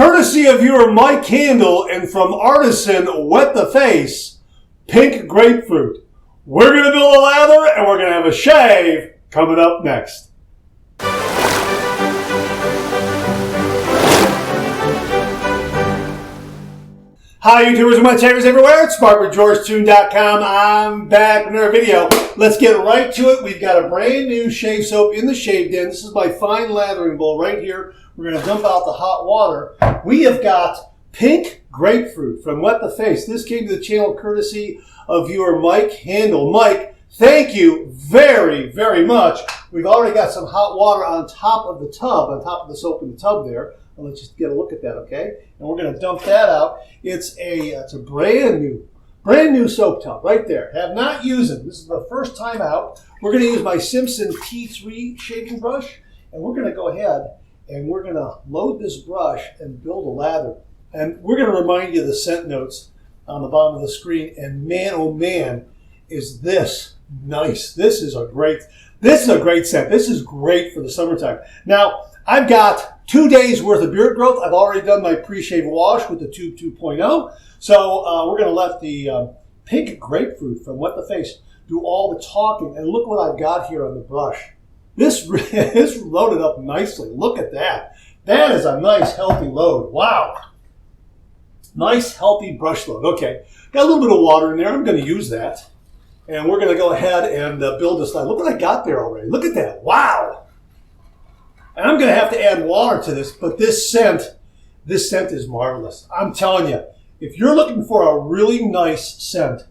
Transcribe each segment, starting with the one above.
courtesy of your Mike Handle and from Artisan Wet the Face Pink Grapefruit. We're going to build a lather and we're going to have a shave coming up next. Hi YouTubers and my shavers everywhere, it's SparkWithGeorgeTune.com. I'm back with another video. Let's get right to it. We've got a brand new shave soap in the shave den. This is my fine lathering bowl right here. We're going to dump out the hot water. We have got Pink Grapefruit from Wet the Face. This came to the channel courtesy of viewer Mike Handle. Mike, thank you very, very much. We've already got some hot water on top of the tub, on top of the soap in the tub there. I'll let you get a look at that, okay? And we're going to dump that out. It's a brand new soap tub right there. Have not used it. This is the first time out. We're going to use my Simpson T3 shaving brush, and we're going to go ahead and we're going to load this brush and build a lather. And we're going to remind you of the scent notes on the bottom of the screen. And man, oh man, is this nice. This is a great scent. This is great for the summertime. Now, I've got 2 days worth of beard growth. I've already done my pre-shave wash with the Tube 2.0. So we're going to let the Pink Grapefruit from Wet the Face do all the talking. And look what I've got here on the brush. This is loaded up nicely. Look at that. That is a nice, healthy load. Wow. Nice, healthy brush load. Okay. Got a little bit of water in there. I'm going to use that. And we're going to go ahead and build this lather. Look what I got there already. Look at that. Wow. And I'm going to have to add water to this, but this scent is marvelous. I'm telling you, if you're looking for a really nice scent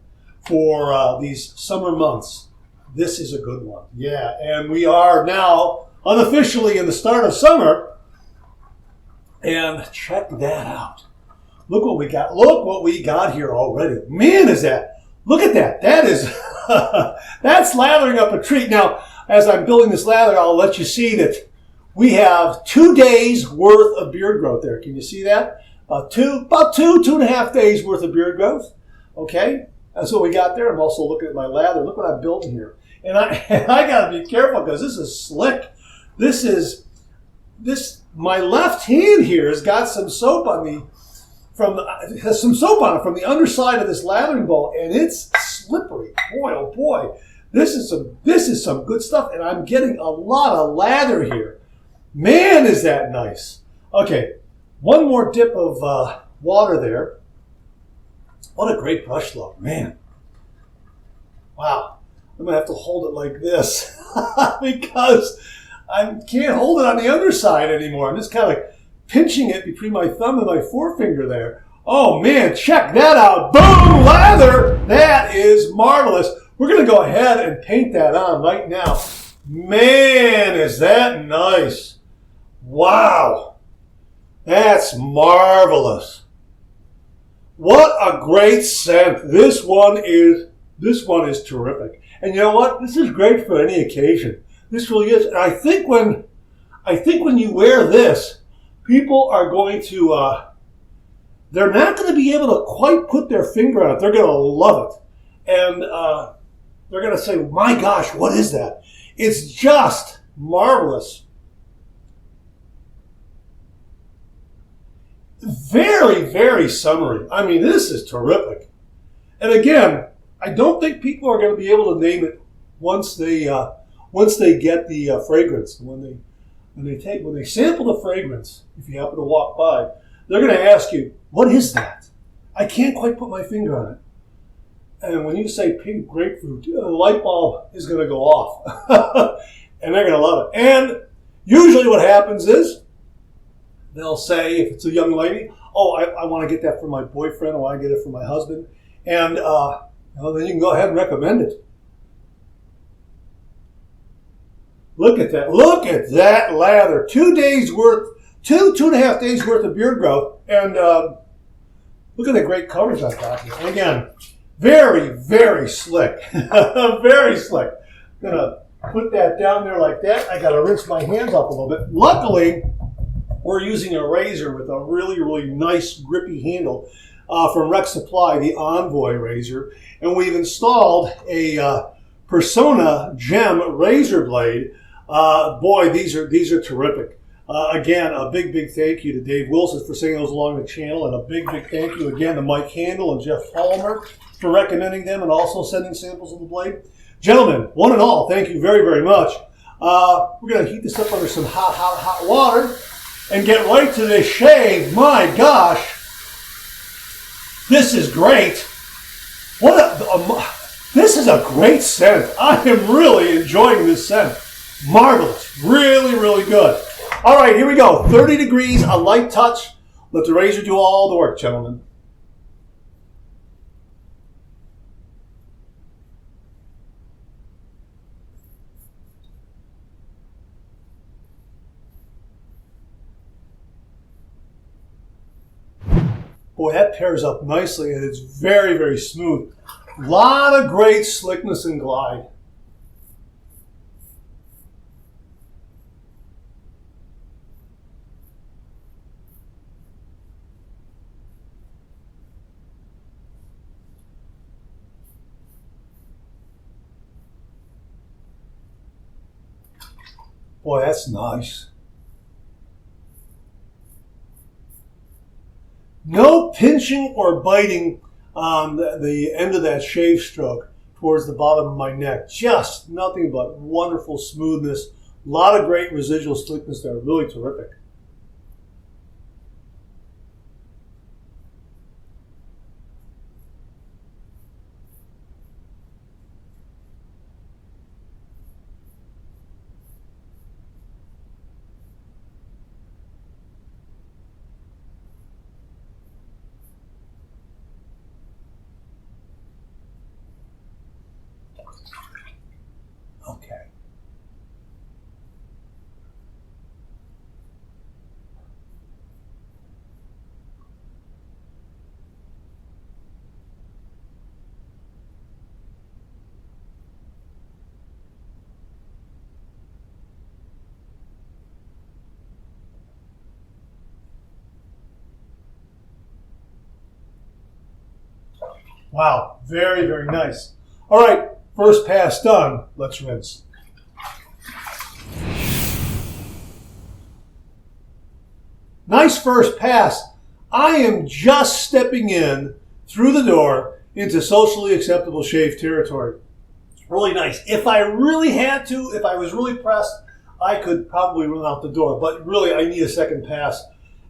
for these summer months, this is a good one. Yeah, and we are now unofficially in the start of summer. And check that out. Look what we got. Look what we got here already. Man, is that. Look at that. That is, that's lathering up a treat. Now, as I'm building this lather, I'll let you see that we have 2 days worth of beard growth there. Can you see that? About two and a half days worth of beard growth. Okay, that's what we got there. I'm also looking at my lather. Look what I'm building here. And I got to be careful because this is slick. My left hand here has got some soap on it from the underside of this lathering bowl, and it's slippery. Boy, oh boy, this is some good stuff, and I'm getting a lot of lather here. Man, is that nice. Okay, one more dip of water there. What a great brush load, man. Wow, I'm going to have to hold it like this because I can't hold it on the underside anymore. I'm just kind of pinching it between my thumb and my forefinger there. Oh man, check that out. Boom, lather. That is marvelous. We're going to go ahead and paint that on right now. Man, is that nice. Wow, that's marvelous. What a great scent. This one is terrific. And you know what? This is great for any occasion. This really is. And I think when you wear this, people are going to, they're not going to be able to quite put their finger on it. They're going to love it. And they're going to say, my gosh, what is that? It's just marvelous. Very, very summery. I mean, this is terrific. And again, I don't think people are going to be able to name it once they get the fragrance. When they sample the fragrance, if you happen to walk by, they're going to ask you, "What is that?" I can't quite put my finger on it. And when you say Pink Grapefruit, the light bulb is going to go off, and they're going to love it. And usually, what happens is they'll say, if it's a young lady, "Oh, I want to get that for my boyfriend. I want to get it for my husband," and then you can go ahead and recommend it. Look at that. Look at that lather. 2 days worth, two and a half days worth of beard growth. And look at the great colors I've got here. And again, very, very slick. Very slick. I'm going to put that down there like that. I got to rinse my hands off a little bit. Luckily, we're using a razor with a really, really nice grippy handle from Rec Supply, the Envoy razor. And we've installed a Persona Gem razor blade. Boy, these are terrific. Again, a big, big thank you to Dave Wilson for sending those along the channel, and a big, big thank you again to Mike Handel and Jeff Palmer for recommending them and also sending samples of the blade. Gentlemen, one and all, thank you very, very much. We're going to heat this up under some hot, hot, hot water and get right to this shave. My gosh, this is great. This is a great scent. I am really enjoying this scent. Marvelous. Really, really good. All right, here we go. 30 degrees, a light touch. Let the razor do all the work, gentlemen. Boy, that pairs up nicely, and it's very, very smooth. A lot of great slickness and glide. Boy, that's nice. No pinching or biting on the end of that shave stroke towards the bottom of my neck. Just nothing but wonderful smoothness. A lot of great residual slickness there. Really terrific. Okay. Wow, very, very nice. All right, first pass done. Let's rinse. Nice first pass. I am just stepping in through the door into socially acceptable shave territory. It's really nice. If I really had to, if I was really pressed, I could probably run out the door. But really, I need a second pass.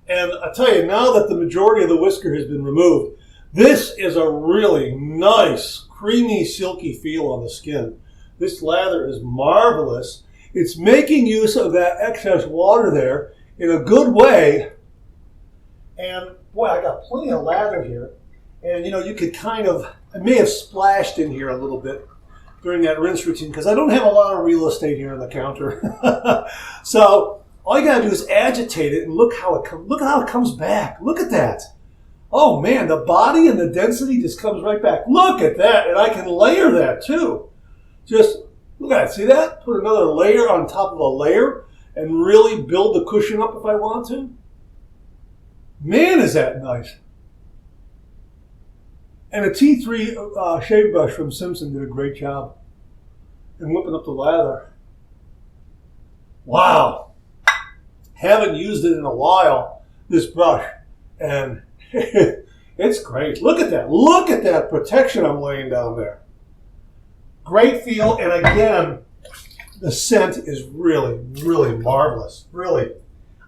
And I tell you, now that the majority of the whisker has been removed, this is a really nice, creamy, silky feel on the skin. This lather is marvelous. It's making use of that excess water there in a good way. And boy, I got plenty of lather here. And you know, you could kind of, I may have splashed in here a little bit during that rinse routine because I don't have a lot of real estate here on the counter. So all you gotta do is agitate it and look how it comes back. Look at that. Oh man, the body and the density just comes right back. Look at that, and I can layer that too. Just look at it, see that? Put another layer on top of a layer and really build the cushion up if I want to. Man, is that nice. And a T3 shave brush from Simpson did a great job in whipping up the lather. Wow. Haven't used it in a while, this brush, and it's great. Look at that. Look at that protection I'm laying down there. Great feel. And again, the scent is really, really marvelous. Really.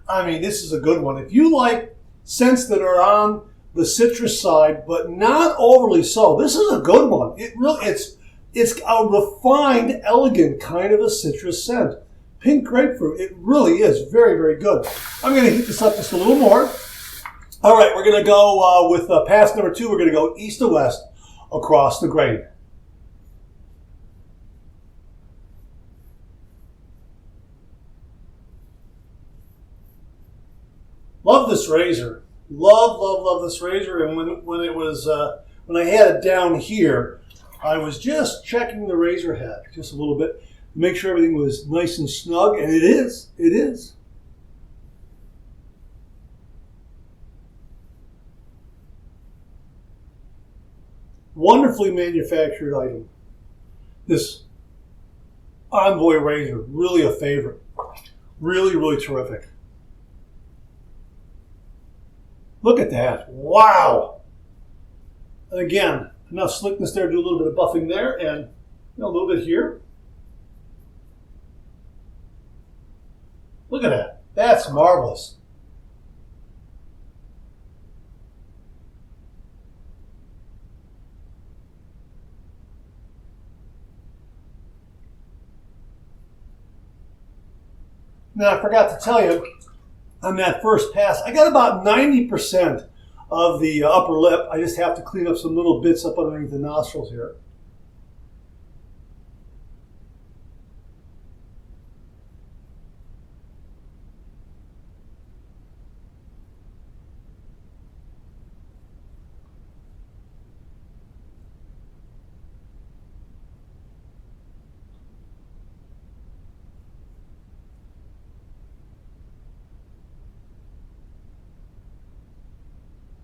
I mean, this is a good one. If you like scents that are on the citrus side, but not overly so, this is a good one. It's a refined, elegant kind of a citrus scent. Pink grapefruit. It really is very, very good. I'm going to heat this up just a little more. All right, we're going to go with pass number 2. We're going to go east to west across the grain. Love this razor. Love this razor. And when it was when I had it down here, I was just checking the razor head just a little bit to make sure everything was nice and snug, and it is. It is. Wonderfully manufactured item. This Envoy razor, really a favorite. Really, really terrific. Look at that. Wow. Again, enough slickness there to do a little bit of buffing there and a little bit here. Look at that. That's marvelous. Now, I forgot to tell you, on that first pass, I got about 90% of the upper lip. I just have to clean up some little bits up underneath the nostrils here.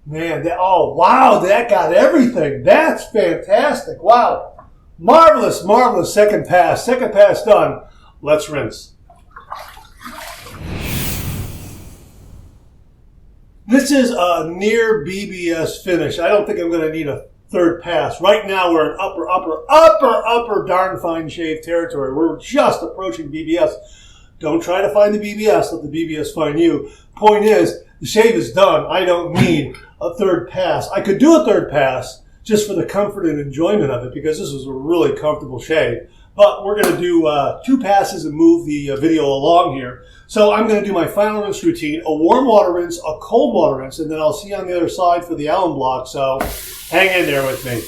Man, oh, wow, that got everything. That's fantastic. Wow. Marvelous, marvelous second pass. Second pass done. Let's rinse. This is a near BBS finish. I don't think I'm going to need a third pass. Right now, we're in upper darn fine shave territory. We're just approaching BBS. Don't try to find the BBS. Let the BBS find you. Point is, the shave is done. I don't need a third pass. I could do a third pass just for the comfort and enjoyment of it because this is a really comfortable shave. But we're going to do 2 passes and move the video along here. So I'm going to do my final rinse routine, a warm water rinse, a cold water rinse, and then I'll see you on the other side for the alum block. So hang in there with me.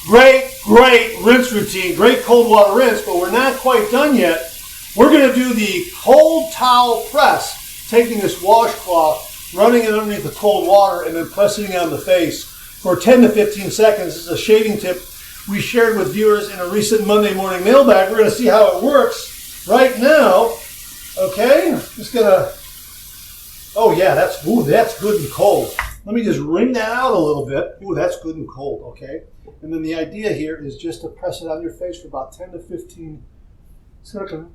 Great rinse routine, great cold water rinse, but we're not quite done yet. We're going to do the cold towel press, taking this washcloth, running it underneath the cold water, and then pressing it on the face for 10 to 15 seconds. This is a shaving tip we shared with viewers in a recent Monday morning mailbag. We're going to see how it works right now. Okay, just going to, oh yeah, that's good and cold. Let me just wring that out a little bit. Ooh, that's good and cold, okay? And then the idea here is just to press it on your face for about 10 to 15 seconds.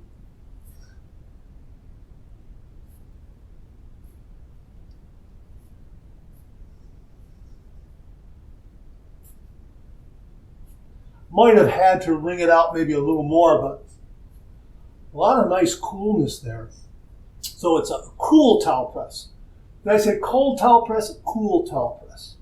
Might have had to wring it out maybe a little more, but a lot of nice coolness there. So it's a cool towel press. Did I say cold towel press? A cool towel press.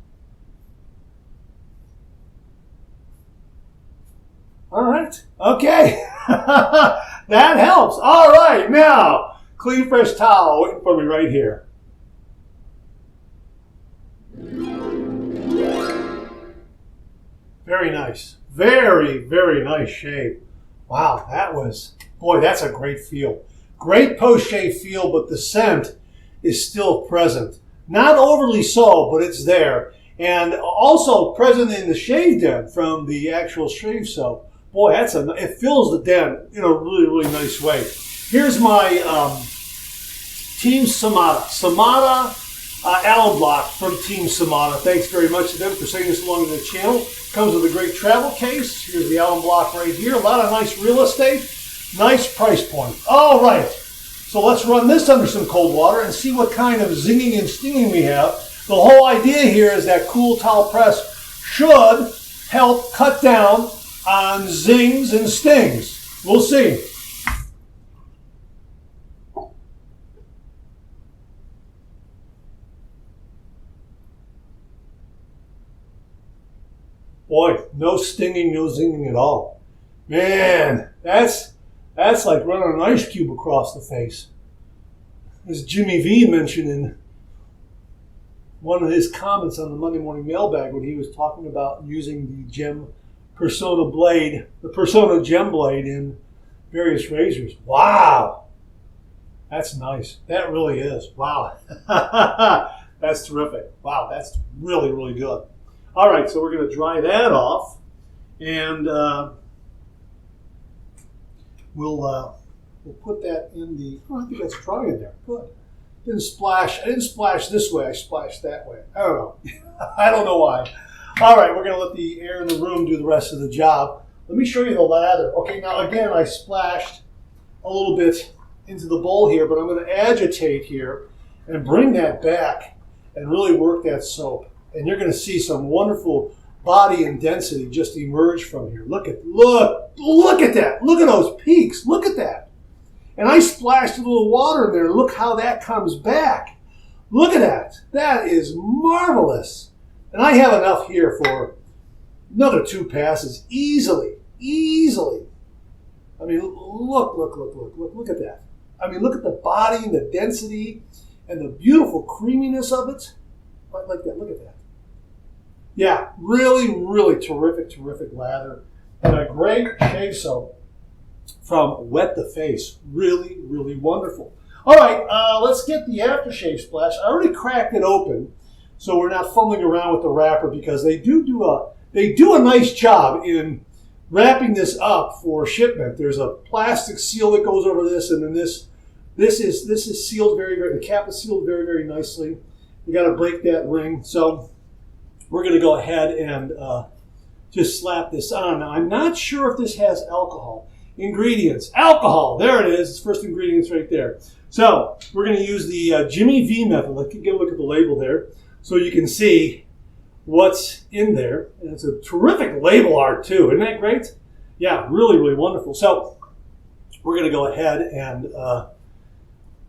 All right. Okay. That helps. All right. Now, clean, fresh towel waiting for me right here. Very nice. Very nice shave. Wow, that's a great feel. Great post-shave feel, but the scent is still present. Not overly so, but it's there. And also present in the shave den from the actual shave soap. Boy, it fills the den in a really nice way. Here's my Team Samata alum block from Team Samata. Thanks very much to them for sending this along to the channel. Comes with a great travel case. Here's the alum block right here. A lot of nice real estate. Nice price point. All right. So let's run this under some cold water and see what kind of zinging and stinging we have. The whole idea here is that cool towel press should help cut down on zings and stings. We'll see. Boy, no stinging, no zinging at all. Man, that's like running an ice cube across the face. As Jimmy V mentioned in one of his comments on the Monday morning mailbag when he was talking about using the Gem Persona blade, the Persona Gem blade in various razors. Wow. That's nice. That really is. Wow. That's terrific. Wow, that's really good. All right, so we're going to dry that off, and we'll put that in the. Oh, I think that's dry in there. Good. I didn't splash this way. I splashed that way. I don't know. I don't know why. All right, we're going to let the air in the room do the rest of the job. Let me show you the lather. Okay, now again, I splashed a little bit into the bowl here, but I'm going to agitate here and bring that back and really work that soap. And you're going to see some wonderful body and density just emerge from here. Look at that. Look at those peaks. Look at that. And I splashed a little water in there. Look how that comes back. Look at that. That is marvelous. And I have enough here for another 2 passes easily. I mean, look at that. I mean, look at the body and the density and the beautiful creaminess of it. Like that, look at that. Yeah, really terrific lather. And a great shave soap from Wet the Face. Really wonderful. All right, let's get the aftershave splash. I already cracked it open, so we're not fumbling around with the wrapper because they do a nice job in wrapping this up for shipment. There's a plastic seal that goes over this, and then this is sealed the cap is sealed very nicely. You got to break that ring. So we're going to go ahead and just slap this on. Now, I'm not sure if this has alcohol. Ingredients. Alcohol. There it is. It's first ingredients right there. So we're going to use the Jimmy V method. Let's get a look at the label there so you can see what's in there. And it's a terrific label art too. Isn't that great? Yeah, really wonderful. So we're going to go ahead and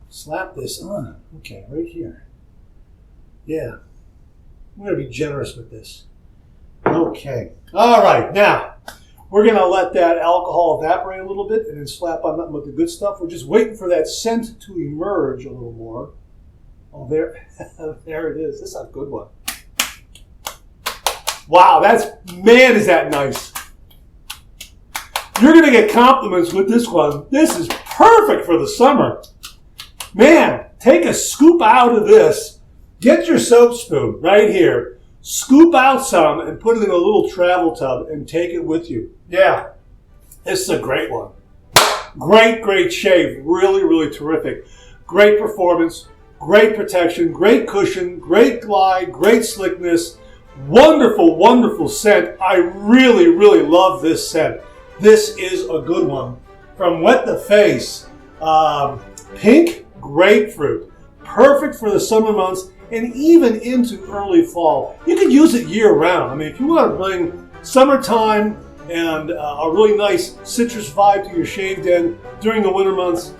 slap this on. Okay, right here. Yeah. I'm going to be generous with this. Okay. All right. Now, we're going to let that alcohol evaporate a little bit and then slap on nothing but the good stuff. We're just waiting for that scent to emerge a little more. Oh, there it is. This is a good one. Wow, man, is that nice. You're going to get compliments with this one. This is perfect for the summer. Man, take a scoop out of this. Get your soap spoon right here. Scoop out some and put it in a little travel tub and take it with you. Yeah, this is a great one. Great shave. Really terrific. Great performance, great protection, great cushion, great glide, great slickness. Wonderful scent. I really love this scent. This is a good one. From Wet the Face, Pink Grapefruit. Perfect for the summer months and even into early fall. You could use it year round. I mean, if you want to bring summertime and a really nice citrus vibe to your shave den during the winter months,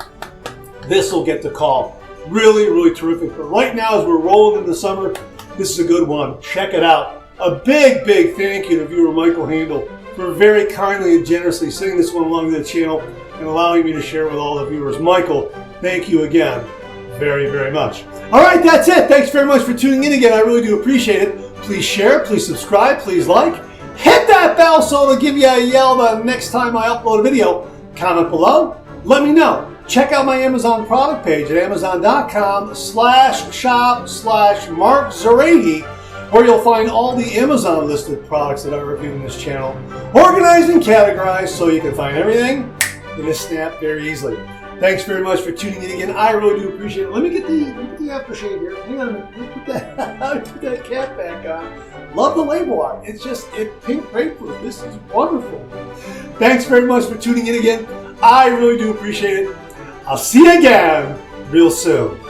this will get the call. Really terrific. But right now, as we're rolling into summer, this is a good one. Check it out. A big thank you to viewer Michael Handel for very kindly and generously sending this one along to the channel and allowing me to share with all the viewers. Michael, thank you again very much. All right, that's it. Thanks very much for tuning in again. I really do appreciate it. Please share, please subscribe, please like. Hit that bell so it'll give you a yell the next time I upload a video. Comment below. Let me know. Check out my Amazon product page at amazon.com/shop/MarkZerady, where you'll find all the Amazon listed products that I review in this channel, organized and categorized so you can find everything in a snap very easily. Thanks very much for tuning in again. I really do appreciate it. Let me get the aftershave here. Hang on a minute. Let me put that cap back on. Love the label art. It's pink grapefruit. This is wonderful. Thanks very much for tuning in again. I really do appreciate it. I'll see you again real soon.